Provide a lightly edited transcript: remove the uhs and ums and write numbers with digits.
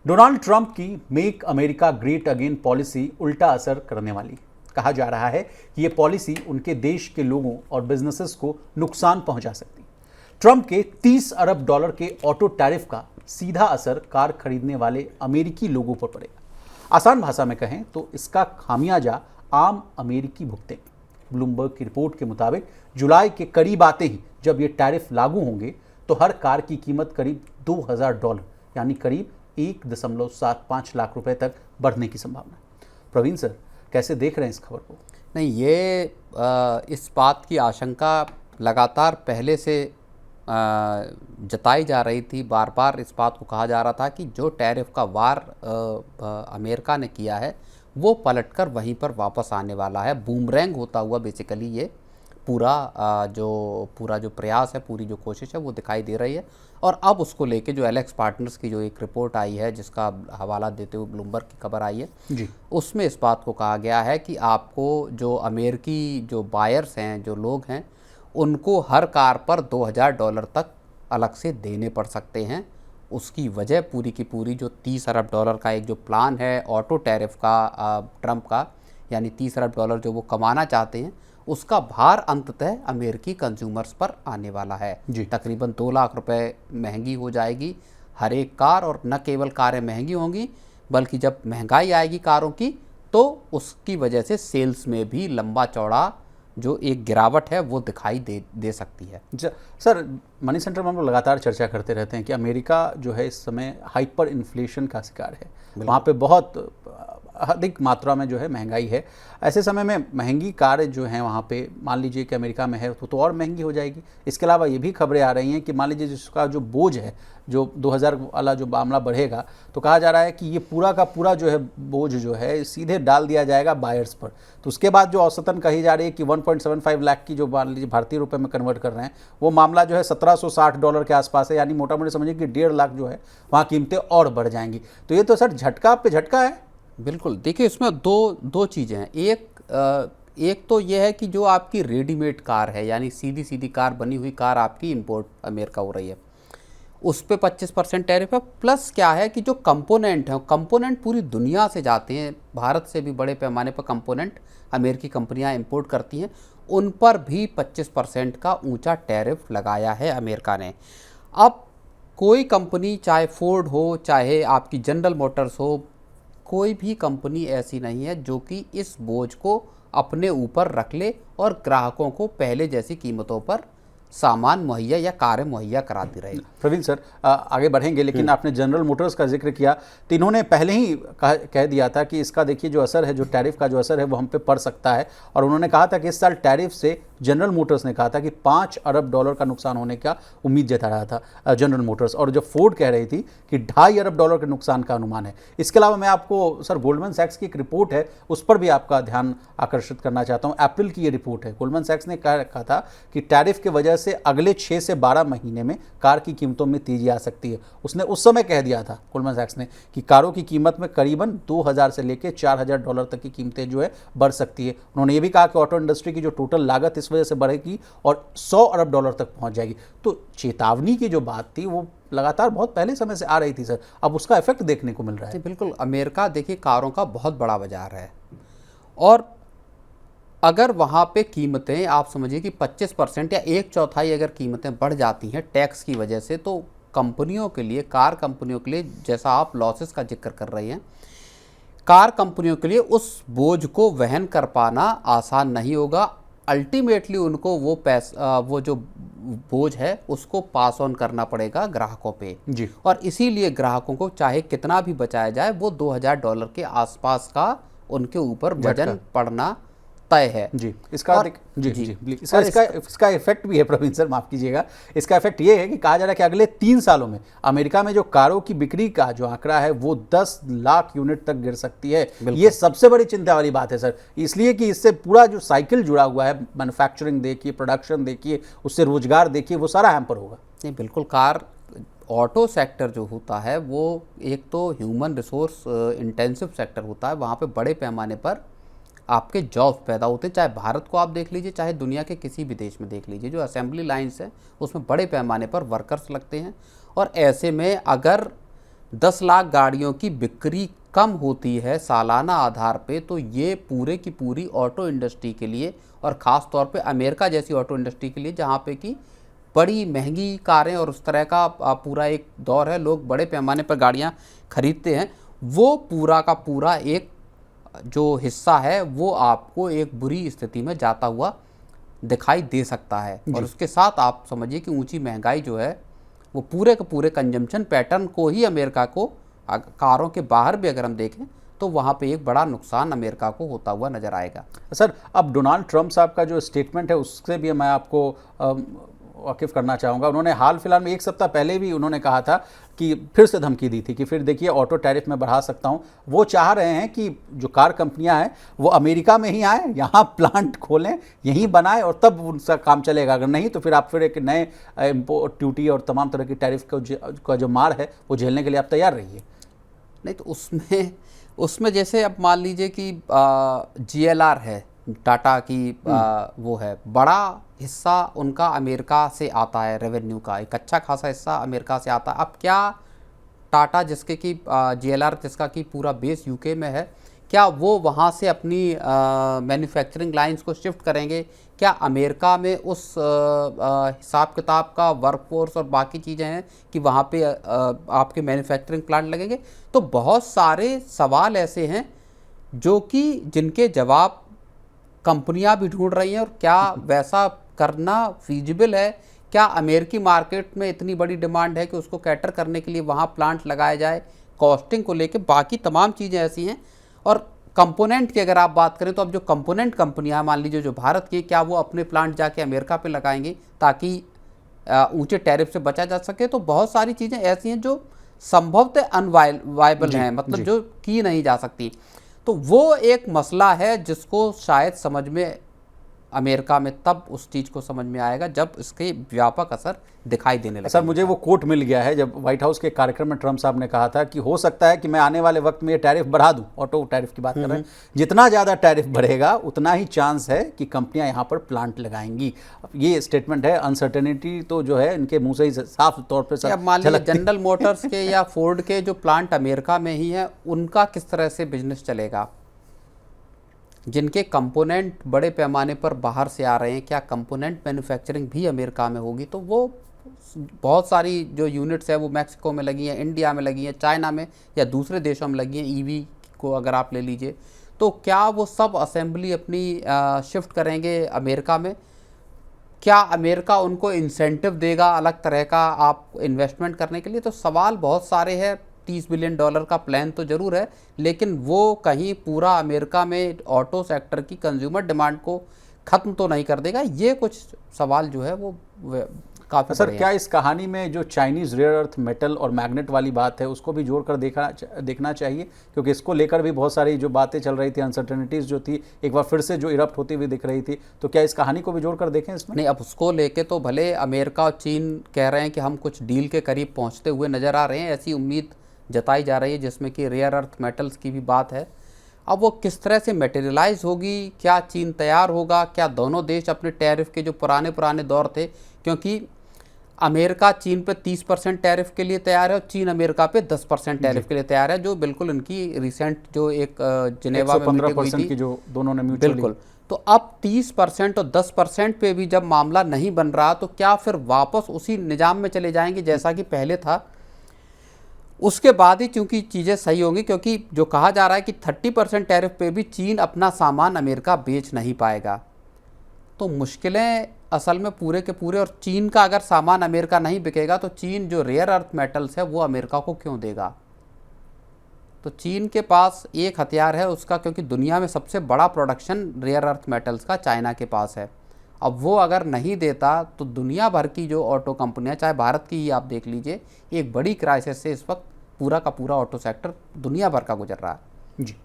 Donald Trump की make America great again policy उल्टा असर करने वाली। कहा जा रहा है कि यह पॉलिसी उनके देश के लोगों और बिजनेसेस को नुकसान पहुंचा सकती। ट्रंप के 30 अरब डॉलर के ऑटो टैरिफ का सीधा असर कार खरीदने वाले अमेरिकी लोगों पर पड़ेगा। आसान भाषा में कहें तो इसका खामियाजा आम अमेरिकी भुगतेंगे। ब्लूमबर्ग की रिपोर्ट के मुताबिक जुलाई के करीब आते ही जब ये टैरिफ लागू होंगे तो हर कार की कीमत करीब $2000 यानी करीब 1.75 लाख रुपए तक बढ़ने की संभावना है। प्रवीण सर, कैसे देख रहे हैं इस खबर को? नहीं, ये इस बात की आशंका लगातार पहले से जताई जा रही थी। बार बार इस बात को कहा जा रहा था कि जो टैरिफ का वार अमेरिका ने किया है वो पलटकर वहीं पर वापस आने वाला है। बूमरैंग होता हुआ बेसिकली ये पूरा जो प्रयास है, पूरी जो कोशिश है वो दिखाई दे रही है। और अब उसको लेके जो एलेक्स पार्टनर्स की जो एक रिपोर्ट आई है, जिसका हवाला देते हुए ब्लूमबर्ग की खबर आई है जी, उसमें इस बात को कहा गया है कि आपको जो अमेरिकी जो बायर्स हैं, जो लोग हैं, उनको हर कार पर $2000 तक अलग से देने पड़ सकते हैं। उसकी वजह पूरी की पूरी जो $30 अरब का एक जो प्लान है ऑटो टैरिफ का ट्रंप का, यानी $30 अरब जो वो कमाना चाहते हैं, उसका भार अंततः अमेरिकी कंज्यूमर्स पर आने वाला है। तकरीबन 2 लाख रुपए महंगी हो जाएगी हर एक कार। और न केवल कारें महंगी होंगी बल्कि जब महंगाई आएगी कारों की तो उसकी वजह से सेल्स में भी लंबा चौड़ा जो एक गिरावट है वो दिखाई दे सकती है। सर, मनी सेंटर में हम लोग लगातार चर्चा करते रहते हैं कि अमेरिका जो है इस समय हाइपर इन्फ्लेशन का शिकार है। वहाँ पे बहुत अधिक मात्रा में जो है महंगाई है। ऐसे समय में महंगी कारें जो हैं वहाँ पे, मान लीजिए कि अमेरिका में है तो और महंगी हो जाएगी। इसके अलावा ये भी खबरें आ रही हैं कि मान लीजिए जिसका जो बोझ है, जो 2000 वाला जो मामला बढ़ेगा, तो कहा जा रहा है कि ये पूरा का पूरा जो है बोझ जो है सीधे डाल दिया जाएगा बायर्स पर। तो उसके बाद जो औसतन कही जा रही है कि 1.75 लाख की जो मान लीजिए भारतीय रुपए में कन्वर्ट कर रहे हैं, वो मामला जो है $1760 के आसपास है। यानी मोटा मोटी समझिए कि 1.5 लाख जो है वहाँ कीमतें और बढ़ जाएंगी। तो ये तो सर झटका पे झटका है। बिल्कुल, देखिए इसमें दो चीज़ें हैं। एक तो यह है कि जो आपकी रेडीमेड कार है, यानी सीधी सीधी कार, बनी हुई कार आपकी इंपोर्ट अमेरिका हो रही है, उस पर 25% टैरिफ है। प्लस क्या है कि जो कंपोनेंट हैं, कंपोनेंट पूरी दुनिया से जाते हैं, भारत से भी बड़े पैमाने पर कंपोनेंट अमेरिकी कंपनियां इंपोर्ट करती हैं, उन पर भी 25% का ऊंचा टैरिफ लगाया है अमेरिका ने। अब कोई कंपनी, चाहे फोर्ड हो, चाहे आपकी जनरल मोटर्स हो, कोई भी कंपनी ऐसी नहीं है जो कि इस बोझ को अपने ऊपर रख ले और ग्राहकों को पहले जैसी कीमतों पर सामान मुहैया या कारें मुहैया कराती रहे। प्रवीण सर, आगे बढ़ेंगे, लेकिन आपने जनरल मोटर्स का जिक्र किया तो इन्होंने पहले ही कह दिया था कि इसका देखिए जो असर है, जो टैरिफ का जो असर है वो हम पे पड़ सकता है। और उन्होंने कहा था कि इस साल टैरिफ से जनरल मोटर्स ने कहा था कि $5 अरब का नुकसान होने का उम्मीद जता रहा था जनरल मोटर्स। और जो फोर्ड कह रही थी कि $2.5 अरब के नुकसान का अनुमान है। इसके अलावा मैं आपको सर गोल्डमैन सैक्स की एक रिपोर्ट है उस पर भी आपका ध्यान आकर्षित करना चाहता हूँ। अप्रैल की ये रिपोर्ट है। गोल्डमैन सैक्स ने कहा था कि टैरिफ की वजह से अगले 6 से 12 महीने में कार की कीमतों में तेजी आ सकती है। उसने उस समय कह दिया था गोल्डमैन सैक्स ने कि कारों की कीमत में करीबन $2000 से लेकर $4000 तक की कीमतें जो है बढ़ सकती है। उन्होंने ये भी कहा कि ऑटो इंडस्ट्री की जो टोटल लागत इस वजह से बढ़ेगी और $100 अरब तक पहुंच जाएगी। तो चेतावनी की जो बात थी वो लगातार बहुत पहले समय से आ रही थी सर, अब उसका इफेक्ट देखने को मिल रहा है। बिल्कुल, अमेरिका देखिए कारों का बहुत बड़ा बाजार है और अगर वहाँ पे कीमतें आप समझिए कि 25% या 1/4 अगर कीमतें बढ़ जाती हैं टैक्स की वजह से, तो कंपनियों के लिए, कार कंपनियों के लिए, जैसा आप लॉसेस का जिक्र कर रही हैं, कार कंपनियों के लिए उस बोझ को वहन कर पाना आसान नहीं होगा। अल्टीमेटली उनको वो जो बोझ है उसको पास ऑन करना पड़ेगा ग्राहकों पे जी। और इसीलिए ग्राहकों को चाहे कितना भी बचाया जाए वो $2000 के आसपास का उनके ऊपर वजन पड़ना तय है। जी, इसका इफेक्ट भी है प्रवीण सर, माफ कीजिएगा। इसका इफेक्ट ये है कि कहा जा रहा है कि अगले 3 सालों में अमेरिका में जो कारों की बिक्री का जो आंकड़ा है वो 10 लाख यूनिट तक गिर सकती है। ये सबसे बड़ी चिंता वाली बात है सर, इसलिए कि इससे पूरा जो साइकिल जुड़ा हुआ है, मैन्युफैक्चरिंग देखिए, प्रोडक्शन देखिए, उससे रोजगार देखिए, वो सारा हैम्पर होगा। नहीं, बिल्कुल, कार ऑटो सेक्टर जो होता है वो एक तो ह्यूमन रिसोर्स इंटेंसिव सेक्टर होता है। वहाँ पे बड़े पैमाने पर आपके जॉब्स पैदा होते हैं। चाहे भारत को आप देख लीजिए, चाहे दुनिया के किसी भी देश में देख लीजिए, जो असेंबली लाइन्स हैं उसमें बड़े पैमाने पर वर्कर्स लगते हैं। और ऐसे में अगर 10 लाख गाड़ियों की बिक्री कम होती है सालाना आधार पे, तो ये पूरे की पूरी ऑटो इंडस्ट्री के लिए और ख़ास तौर पे अमेरिका जैसी ऑटो इंडस्ट्री के लिए, जहाँ पे कि बड़ी महंगी कारें और उस तरह का पूरा एक दौर है, लोग बड़े पैमाने पर गाड़ियाँ खरीदते हैं, वो पूरा का पूरा एक जो हिस्सा है वो आपको एक बुरी स्थिति में जाता हुआ दिखाई दे सकता है। और उसके साथ आप समझिए कि ऊंची महंगाई जो है वो पूरे के पूरे कंजम्पशन पैटर्न को ही अमेरिका को, कारों के बाहर भी अगर हम देखें तो वहाँ पे एक बड़ा नुकसान अमेरिका को होता हुआ नजर आएगा। सर, अब डोनाल्ड ट्रंप साहब का जो स्टेटमेंट है उससे भी मैं आपको वाकिफ़ करना चाहूँगा। उन्होंने हाल फिलहाल में 1 सप्ताह पहले भी उन्होंने कहा था कि फिर से धमकी दी थी कि फिर देखिए ऑटो टैरिफ में बढ़ा सकता हूँ। वो चाह रहे हैं कि जो कार कंपनियां हैं वो अमेरिका में ही आए, यहाँ प्लांट खोलें, यहीं बनाएं और तब उनका काम चलेगा। अगर नहीं तो फिर आप फिर एक नए इम्पोर्ट ड्यूटी और तमाम तरह की टैरिफ का जो मार है वो झेलने के लिए आप तैयार रहिए। नहीं तो उसमें जैसे अब मान लीजिए कि GLR है, टाटा की वो है, बड़ा हिस्सा उनका अमेरिका से आता है, रेवेन्यू का एक अच्छा खासा हिस्सा अमेरिका से आता है। अब क्या टाटा जिसके कि GLR जिसका कि पूरा बेस यूके में है, क्या वो वहाँ से अपनी मैन्युफैक्चरिंग लाइंस को शिफ्ट करेंगे? क्या अमेरिका में उस हिसाब किताब का वर्कफोर्स और बाकी चीज़ें हैं कि वहाँ पे आपके मैन्युफैक्चरिंग प्लांट लगेंगे? तो बहुत सारे सवाल ऐसे हैं जो कि जिनके जवाब कंपनियां भी ढूंढ रही हैं। और क्या वैसा करना फीजिबल है? क्या अमेरिकी मार्केट में इतनी बड़ी डिमांड है कि उसको कैटर करने के लिए वहाँ प्लांट लगाया जाए? कॉस्टिंग को लेके बाकी तमाम चीज़ें ऐसी हैं। और कंपोनेंट की अगर आप बात करें तो अब जो कंपोनेंट कंपनियां मान लीजिए जो भारत की, क्या वो अपने प्लांट जाके अमेरिका पे लगाएंगे ताकि ऊंचे टैरिफ से बचा जा सके? तो बहुत सारी चीज़ें ऐसी हैं जो संभवतः अनवायबल हैं, मतलब जो की नहीं जा सकती। तो वो एक मसला है जिसको शायद समझ में अमेरिका में तब उस चीज़ को समझ में आएगा जब इसके व्यापक असर दिखाई देने लगे। सर, मुझे वो कोट मिल गया है जब व्हाइट हाउस के कार्यक्रम में ट्रंप साहब ने कहा था कि हो सकता है कि मैं आने वाले वक्त में ये टैरिफ बढ़ा दूं। ऑटो टैरिफ की बात कर रहे हैं। जितना ज़्यादा टैरिफ बढ़ेगा उतना ही चांस है कि कंपनियां यहाँ पर प्लांट लगाएंगी। ये स्टेटमेंट है। अनसर्टेनिटी तो जो है इनके मुंह से ही साफ तौर पर अब मान लीजिए जनरल मोटर्स के या फोर्ड के जो प्लांट अमेरिका में ही है, उनका किस तरह से बिजनेस चलेगा? जिनके कंपोनेंट बड़े पैमाने पर बाहर से आ रहे हैं, क्या कंपोनेंट मैन्युफैक्चरिंग भी अमेरिका में होगी? तो वो बहुत सारी जो यूनिट्स है वो मैक्सिको में लगी हैं, इंडिया में लगी हैं, चाइना में या दूसरे देशों में लगी हैं। ईवी को अगर आप ले लीजिए, तो क्या वो सब असेंबली अपनी शिफ्ट करेंगे अमेरिका में? क्या अमेरिका उनको इंसेंटिव देगा अलग तरह का आप इन्वेस्टमेंट करने के लिए? तो सवाल बहुत सारे हैं। $30 बिलियन का प्लान तो ज़रूर है, लेकिन वो कहीं पूरा अमेरिका में ऑटो सेक्टर की कंज्यूमर डिमांड को ख़त्म तो नहीं कर देगा। ये कुछ सवाल जो है वो काफ़ी। सर, क्या इस कहानी में जो चाइनीज़ रेयर अर्थ मेटल और मैग्नेट वाली बात है उसको भी जोड़कर देखना चाहिए? क्योंकि इसको लेकर भी बहुत सारी जो बातें चल रही थी, अनसर्टेनिटीज़ जो थी एक बार फिर से जो इरप्ट होती हुई दिख रही थी, तो क्या इस कहानी को भी जोड़कर देखें इसमें? नहीं, अब उसको लेके तो भले अमेरिका और चीन कह रहे हैं कि हम कुछ डील के करीब पहुँचते हुए नज़र आ रहे हैं, ऐसी उम्मीद जताई जा रही है, जिसमें कि रेयर अर्थ मेटल्स की भी बात है। अब वो किस तरह से मटेरियलाइज होगी? क्या चीन तैयार होगा? क्या दोनों देश अपने टैरिफ के जो पुराने दौर थे, क्योंकि अमेरिका चीन पे 30% टैरिफ के लिए तैयार है और चीन अमेरिका पे 10% टैरिफ के लिए तैयार है, जो बिल्कुल इनकी रिसेंट जो एक जिनेवा में मीटिंग हुई थी, की जो दोनों ने म्यूचुअली, बिल्कुल। तो अब 30% और 10% पे भी जब मामला नहीं बन रहा, तो क्या फिर वापस उसी निज़ाम में चले जाएंगे जैसा कि पहले था? उसके बाद ही चूंकि चीज़ें सही होंगी, क्योंकि जो कहा जा रहा है कि 30% टैरिफ पे भी चीन अपना सामान अमेरिका बेच नहीं पाएगा। तो मुश्किलें असल में पूरे के पूरे, और चीन का अगर सामान अमेरिका नहीं बिकेगा तो चीन जो रेयर अर्थ मेटल्स है वो अमेरिका को क्यों देगा? तो चीन के पास एक हथियार है उसका, क्योंकि दुनिया में सबसे बड़ा प्रोडक्शन रेयर अर्थ मेटल्स का चाइना के पास है। अब वो अगर नहीं देता तो दुनिया भर की जो ऑटो कंपनियां, चाहे भारत की ही आप देख लीजिए, एक बड़ी क्राइसिस से इस वक्त पूरा का पूरा ऑटो सेक्टर दुनिया भर का गुजर रहा है। जी।